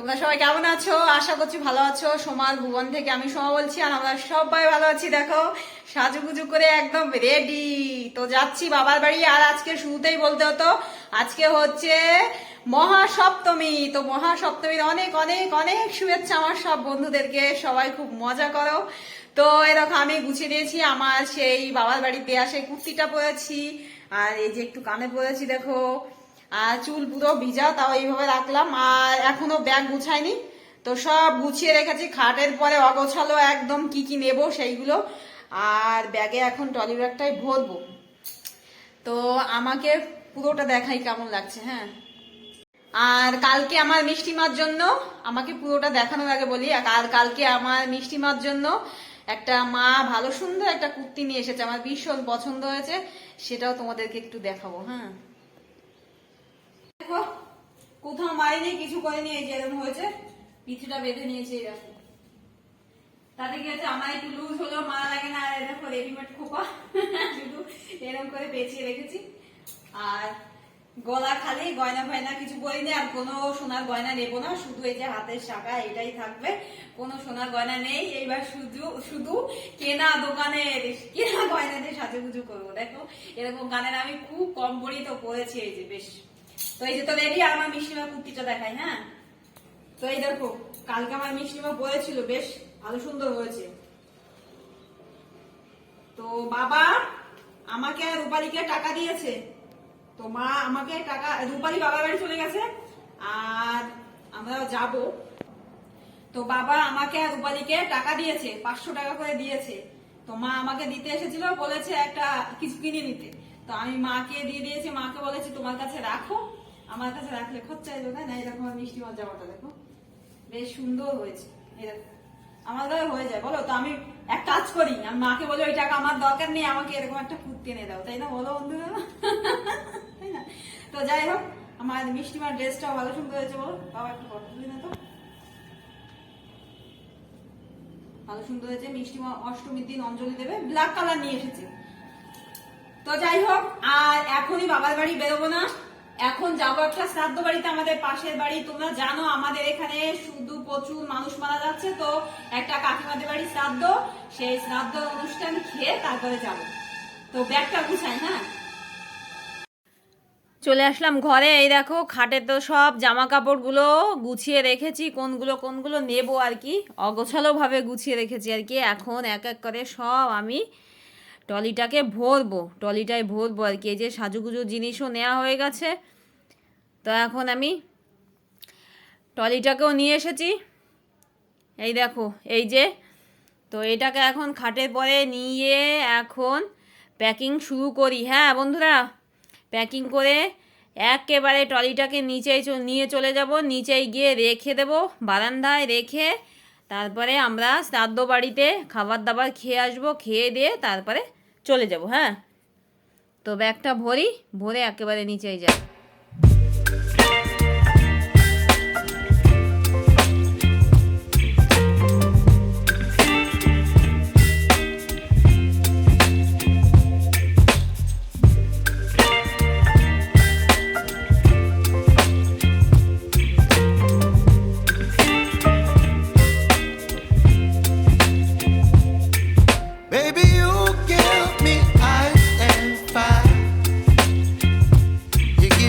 তোমরা সবাই কেমন আছো? আশা করছি ভালো আছো। সোমার ভুবন থেকে আমি সোমা বলছি, আর আমরা সবাই ভালো আছি। দেখো সাজুগুজু করে একদম রেডি, তো যাচ্ছি বাবার বাড়ি। আর আজকে শুরুতেই বলতে হতো, আজকে হচ্ছে মহাসপ্তমী। তো মহাসপ্তমীর অনেক অনেক অনেক শুভেচ্ছা আমার সব বন্ধুদেরকে। সবাই খুব মজা করো। তো এরকম আমি গুছিয়ে দিয়েছি আমার সেই বাবার বাড়িতে আসে কুর্তিটা পরেছি, আর এই যে একটু কানে পরেছি দেখো, আর চুল পুরো ভিজা, তাও এইভাবে রাখলাম। আর এখনো ব্যাগ গুছাইনি, তো সব গুছিয়ে রেখেছি। খাটের পরে অগোছালো একদম কি কি নেব সেইগুলো, আর ব্যাগে এখন ট্রলি ব্যাগটাই ভরবো। তো আমাকে পুরোটা দেখাই কেমন লাগছে। হ্যাঁ, আর কালকে আমার মিষ্টিমার জন্য, আমাকে পুরোটা দেখানোর আগে বলি, আর কালকে আমার মিষ্টিমার জন্য একটা মা ভালো সুন্দর একটা কুর্তি নিয়ে এসেছে, আমার ভীষণ পছন্দ হয়েছে। সেটাও তোমাদেরকে একটু দেখাবো। হ্যাঁ দেখো, কোথাও মারিনি, কিছু করিনি, এই যে এরকম হয়েছে, পিছুটা বেঁধে নিয়েছে এরকম। তাতে কি হচ্ছে, আমার একটু লুজ হলেও মারা লাগে না। আর দেখো রেডিমেড খোপা, শুধু এরকম করে পেঁচিয়ে রেখেছি। আর গলা খালি, গয়না ফয়না কিছু পরিনি, আর কোনো সোনার গয়না নেবো না, শুধু এই যে হাতের শাখা এটাই থাকবে, কোনো সোনার গয়না নেই। এইবার শুধু শুধু কেনা দোকানের কেনা গয়না দিয়ে সাজুগুজু করবো। দেখো এরকম গানের আমি খুব কম পড়ি, তো পরেছি এই যে বেশ। তো এই যে তো রেডি। আর আমার মিষ্টিমা কুর্তিটা দেখাই। হ্যাঁ, তো এই দেখো কালকে আমার মিষ্টিমা পরেছিল, বেশ ভালো সুন্দর হয়েছে। তো বাবা আমাকে আর রূপালীকে টাকা দিয়েছে, তো মা আমাকে টাকা, রূপালী বাবার বাড়ি চলে গেছে আর আমরা যাব। তো বাবা আমাকে আর রূপালীকে টাকা দিয়েছে, 500 টাকা করে দিয়েছে। তো মা আমাকে দিতে এসেছিল, বলেছে একটা কিছু কিনে নিতে। তো আমি মাকে দিয়ে দিয়েছি, মাকে বলেছি তোমার কাছে রাখো, আমার কাছে রাখলে খরচা এলো না। এরকম মিষ্টিমার জামাটা দেখো বেশ সুন্দর হয়েছে। এরকম আমার গায়ে হয়ে যায় বলো? তো আমি এক কাজ করি, আমি মাকে বলি ওই টাকা আমার দরকার নেই, আমাকে এরকম একটা কুর্তি এনে দাও, তাই না বলো বন্ধুরা? তাই না? তো যাই হোক, আমার মিষ্টিমার ড্রেসটাও ভালো সুন্দর হয়েছে। বলো বাবা একটু ফটো তুলি না তো, ভালো সুন্দর হয়েছে। মিষ্টিমা অষ্টমীর দিন অঞ্জলি দেবে, ব্ল্যাক কালার নিয়ে এসেছে। তো যাই হোক, আর এখনই বাবার বাড়ি বেরোবো না, এখন যাবো একটা শ্রাদ্ধ বাড়িতে, আমাদের পাশের বাড়ি। তোমরা জানো আমাদের এখানে শুধু প্রচুর মানুষ মারা যাচ্ছে, তো একটা কাকিমাদের বাড়ি শ্রাদ্ধ, সেই শ্রাদ্ধ অনুষ্ঠান খেয়ে তারপরে যাবো। তো ব্যাগটা গুছাই। হ্যাঁ, চলে আসলাম ঘরে। এই দেখো খাটে তো সব জামা কাপড়গুলো গুছিয়ে রেখেছি, কোনগুলো কোনগুলো নেবো আর কি, অগোছালো ভাবে গুছিয়ে রেখেছি আর কি। এখন এক এক করে সব আমি ট্রলিটাকে ট্রলিটায় ভরবো আর কি। এই যে সাজুগুজু জিনিসও নেওয়া হয়ে গেছে, তো এখন আমি ট্রলিটাকেও নিয়ে এসেছি। এই দেখো এই যে, তো এটাকে এখন খাটের পরে নিয়ে এখন প্যাকিং শুরু করি। হ্যাঁ বন্ধুরা, প্যাকিং করে একেবারে ট্রলিটাকে নিচেই নিয়ে চলে যাব, নিচেই গিয়ে রেখে দেবো, বারান্দায় রেখে তারপরে আমরা শ্রাদ্ধ বাড়িতে খাবার দাবার খেয়ে আসবো, খেয়ে দিয়ে তারপরে চলে যাব। হ্যাঁ, তো ব্যাগটা ভরে একেবারে নিচেই যাই। Give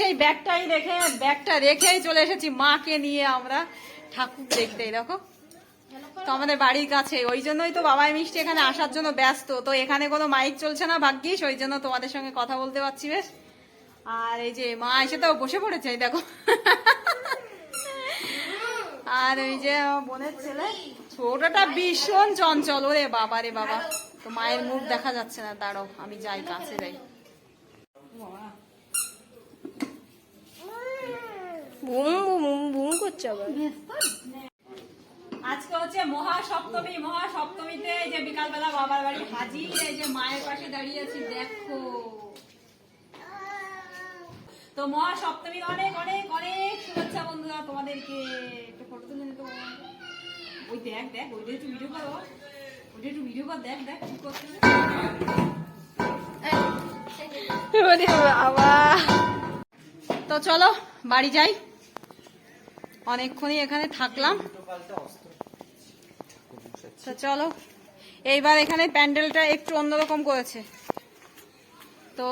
সেই ব্যাগটা রেখেই চলে এসেছি মাকে নিয়ে আমরা ঠাকুর দেখতে। দেখো তো আমাদের বাড়ির কাছে, ওই জন্যই তো বাবাই মিষ্টি এখানে আসার জন্য ব্যস্ত। তো এখানে কোনো মাইক চলছে না ভাগ্যিস, ওই জন্য তোমাদের সঙ্গে কথা বলতে পারছি বেশ। আর এই যে মা এসে তো বসে পড়েছে, দেখো। আর ওই যে বোনের ছেলে ছোটটা ভীষণ চঞ্চল, ওরে বাবা রে বাবা। তো মায়ের মুখ দেখা যাচ্ছে না, দাঁড়াও আমি যাই, কাছে যাই। আজকে হচ্ছে মহাসপ্তমীতে এই যে বিকালবেলা বাবার বাড়ি হাজির, এই যে মায়ের পাশে দাঁড়িয়ে আছি দেখো। তো মহাসপ্তমীর অনেক অনেক অনেক শুভেচ্ছা বন্ধুরা তোমাদেরকে। একটু ফটো তুলে নিতে, ওই দেখ ওইটা একটু ভিডিও করো, দেখ কি করছে। তো চলো বাড়ি যাই, অনেকক্ষণই এখানে থাকলাম। তো চলো, এইবার এখানে প্যান্ডেলটা একটু অন্যরকম করেছে। তো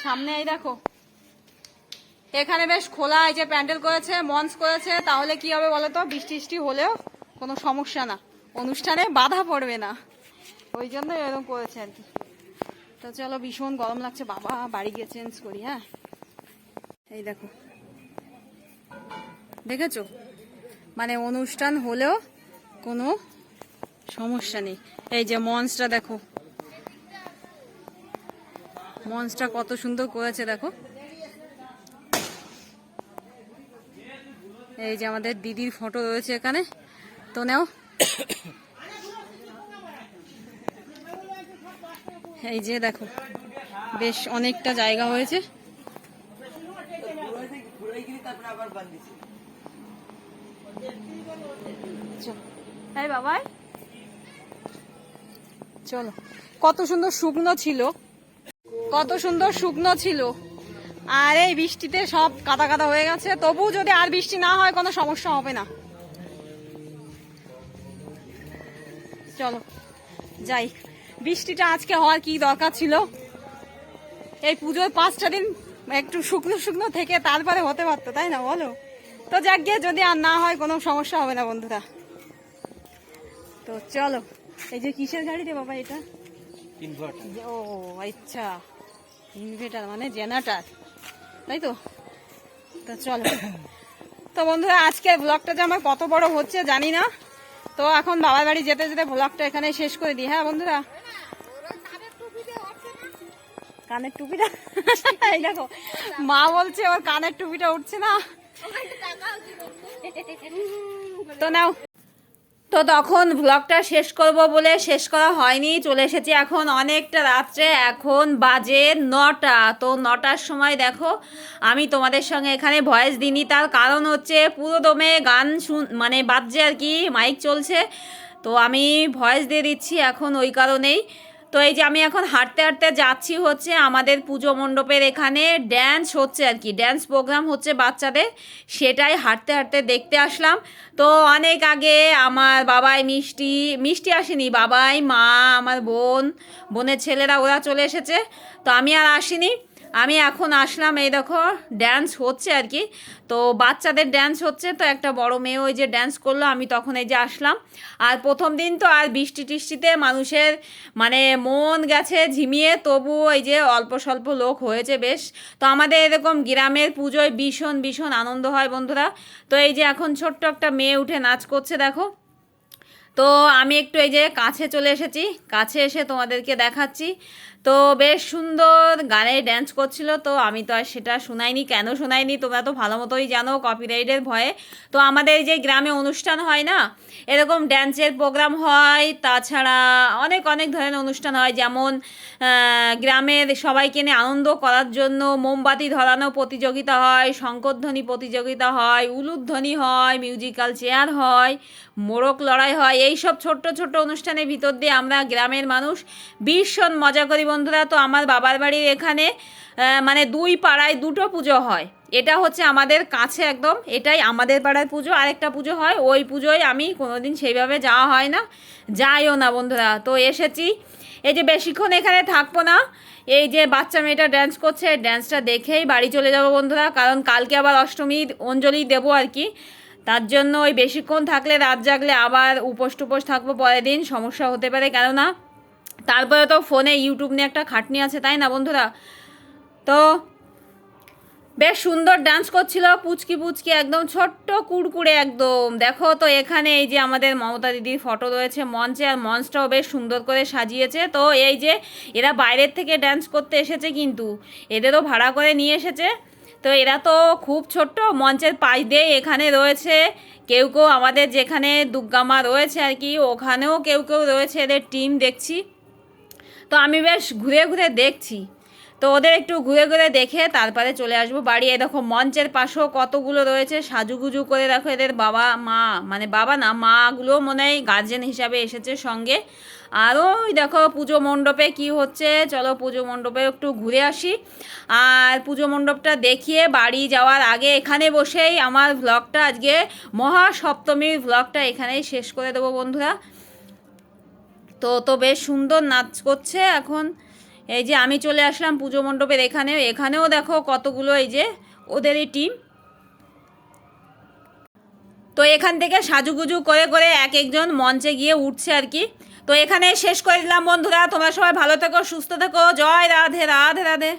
সামনে এই দেখো, এখানে বেশ খোলা এই যে প্যান্ডেল করেছে, মঞ্চ করেছে। তাহলে কি হবে বলো তো, বৃষ্টি হলেও কোনো সমস্যা না, অনুষ্ঠানে বাধা পড়বে না, ওই জন্য এরকম করেছে আর কি। তো চলো, ভীষণ গরম লাগছে বাবা, বাড়ি গিয়ে চেঞ্জ করি। হ্যাঁ এই দেখো, দেখেছো মানে অনুষ্ঠান হলেও কোনো সমস্যা নেই। এই যে মঞ্চটা দেখো, মঞ্চটা কত সুন্দর করেছে দেখো। এই যে আমাদের দিদির ফটো রয়েছে এখানে, তো নাও। এই যে দেখো, বেশ অনেকটা জায়গা হয়েছে। এই বাবাই চলো, কত সুন্দর শুকনো ছিল, আর এই বৃষ্টিতে সব কাদা কাদা হয়ে গেছে। তবু যদি আর বৃষ্টি না হয় কোনো সমস্যা হবে না। চলো যাই, বৃষ্টিটা আজকে হওয়ার কি দরকার ছিল, এই পুজোর 5টা দিন একটু শুকনো থেকে তারপরে হতে পারতো, তাই না বলো। তো যাক গিয়ে, যদি আর না হয় কোনো সমস্যা হবে না বন্ধুরা। তো চলো, এই যে কিসের গাড়ি রে বাবা এটা? ও আচ্ছা, ইনভার্টার মানে জেনারেটর, তাই তো। তো চলো, তো বন্ধুরা আজকের ব্লগটা যে আমার কত বড় হচ্ছে জানি না। তো এখন বাবার বাড়ি যেতে যেতে ব্লগটা এখানে শেষ করে দিই। হ্যাঁ বন্ধুরা, কানের টুপিটা এই দেখো, মা বলছে ওর কানের টুপিটা উঠছে না। তো নাও, তো তখন ব্লগটা শেষ করব বলে শেষ করা হয়নি, চলে এসেছি এখন অনেকটা রাত্রে, এখন বাজে 9টা। তো 9টার সময় দেখো আমি তোমাদের সঙ্গে এখানে ভয়েস দিইনি, তার কারণ হচ্ছে পুরো দমে গান মানে বাজছে আর কি, মাইক চলছে। তো আমি ভয়েস দিয়ে দিচ্ছি এখন ওই কারণেই। তো এই যে আমি এখন হাঁটতে হাঁটতে যাচ্ছি হচ্ছে আমাদের পুজো মণ্ডপের এখানে ড্যান্স হচ্ছে আর কি, ড্যান্স প্রোগ্রাম হচ্ছে বাচ্চাদের, সেটাই হাঁটতে হাঁটতে দেখতে আসলাম। তো অনেক আগে আমার বাবাই মিষ্টি আসেনি, বাবাই, মা, আমার বোনের ছেলেরা ওরা চলে এসেছে। তো আমি আর আসিনি, আমি এখন আসলাম। এই দেখো ড্যান্স হচ্ছে আর কি, তো বাচ্চাদের ড্যান্স হচ্ছে। তো একটা বড় মেয়ে ওই যে ড্যান্স করলো, আমি তখন এই যে আসলাম। আর প্রথম দিন তো আর বৃষ্টিতে মানুষের মানে মন গেছে ঝিমিয়ে, তবু এই যে অল্প স্বল্প লোক হয়েছে বেশ। তো আমাদের এরকম গ্রামের পুজোয় ভীষণ আনন্দ হয় বন্ধুরা। তো এই যে এখন ছোট্ট একটা মেয়ে উঠে নাচ করছে দেখো। তো আমি একটু এই যে কাছে চলে এসেছি, কাছে এসে তোমাদেরকে দেখাচ্ছি। তো বেশ সুন্দর গানে ড্যান্স করছিল। তো আমি তো আর সেটা শোনাইনি, কেন শোনাইনি তোমরা তো ভালো মতোই জানো, কপিরাইটের ভয়ে। তো আমাদের যে গ্রামে অনুষ্ঠান হয় না, এরকম ড্যান্সের প্রোগ্রাম হয়, তাছাড়া অনেক ধরনের অনুষ্ঠান হয়, যেমন গ্রামের সবাইকে নিয়ে আনন্দ করার জন্য মোমবাতি ধরানো প্রতিযোগিতা হয়, শঙ্করধ্বনি প্রতিযোগিতা হয়, উলুধ্বনি হয়, মিউজিক্যাল চেয়ার হয়, মোরগ লড়াই হয়। এই সব ছোট্ট অনুষ্ঠানের ভিতর দিয়ে আমরা গ্রামের মানুষ ভীষণ মজা করি বন্ধুরা। তো আমার বাবার বাড়ির এখানে মানে 2 পাড়ায় 2টো পুজো হয়, এটা হচ্ছে আমাদের কাছে একদম, এটাই আমাদের পাড়ার পুজো। আরেকটা পুজো হয়, ওই পুজোয় আমি কোনোদিন সেইভাবে যাওয়া হয় না, যাইও না বন্ধুরা। তো এসেছি, এই যে বেশিক্ষণ এখানে থাকবো না, এই যে বাচ্চা মেয়েটা ড্যান্স করছে, ড্যান্সটা দেখেই বাড়ি চলে যাবো বন্ধুরা, কারণ কালকে আবার অষ্টমীর অঞ্জলি দেবো আর কি। তার জন্য ওই বেশিক্ষণ থাকলে রাত জাগলে আবার উপোস টুপোস থাকবো, পরের দিন সমস্যা হতে পারে, কেননা তারপরে তো ফোনে ইউটিউব নিয়ে একটা খাটনি আছে, তাই না বন্ধুরা। তো বেশ সুন্দর ডান্স করছিল, পুচকি পুচকি একদম ছোট্ট কুড়কুড়ে একদম। দেখো তো এখানে এই যে আমাদের মমতা দিদির ফটো রয়েছে মঞ্চে, আর মঞ্চটাও বেশ সুন্দর করে সাজিয়েছে। তো এই যে এরা বাইরের থেকে ডান্স করতে এসেছে, কিন্তু এদেরও ভাড়া করে নিয়ে এসেছে। তো এরা তো খুব ছোট্ট, মঞ্চের পাশ দিয়ে এখানে রয়েছে কেউ কেউ, আমাদের যেখানে দুর্গা মা রয়েছে আর কি, ওখানেও কেউ কেউ রয়েছে, এদের টিম দেখছি। তো আমি বেশ ঘুরে ঘুরে দেখছি, তো ওদের একটু ঘুরে ঘুরে দেখে তারপরে চলে আসবো বাড়ি। এই দেখো মঞ্চের পাশেও কতগুলো রয়েছে সাজুগুজু করে, দেখো এদের বাবা মা, মানে বাবা না মাগুলো মনে হয় গার্জেন হিসাবে এসেছে সঙ্গে। আর ওই দেখো পুজো মণ্ডপে কি হচ্ছে, চলো পুজো মণ্ডপে একটু ঘুরে আসি। আর পুজো মণ্ডপটা দেখিয়ে বাড়ি যাওয়ার আগে এখানে বসেই আমার ভ্লগটা, আজকে মহাসপ্তমীর ভ্লগটা এখানেই শেষ করে দেবো বন্ধুরা। তো বেশ সুন্দর নাচ করছে এখন। এই যে আমি চলে আসলাম পুজো মণ্ডপের এখানেও দেখো কতগুলো এই যে ওদেরই টিম। তো এখান থেকে সাজুগুজু করে করে এক একজন মঞ্চে গিয়ে উঠছে আর কি। তো এখানে শেষ করে দিলাম বন্ধুরা, তোমরা সবাই ভালো থেকো, সুস্থ থেকো, জয় রাধে রাধে রাধে।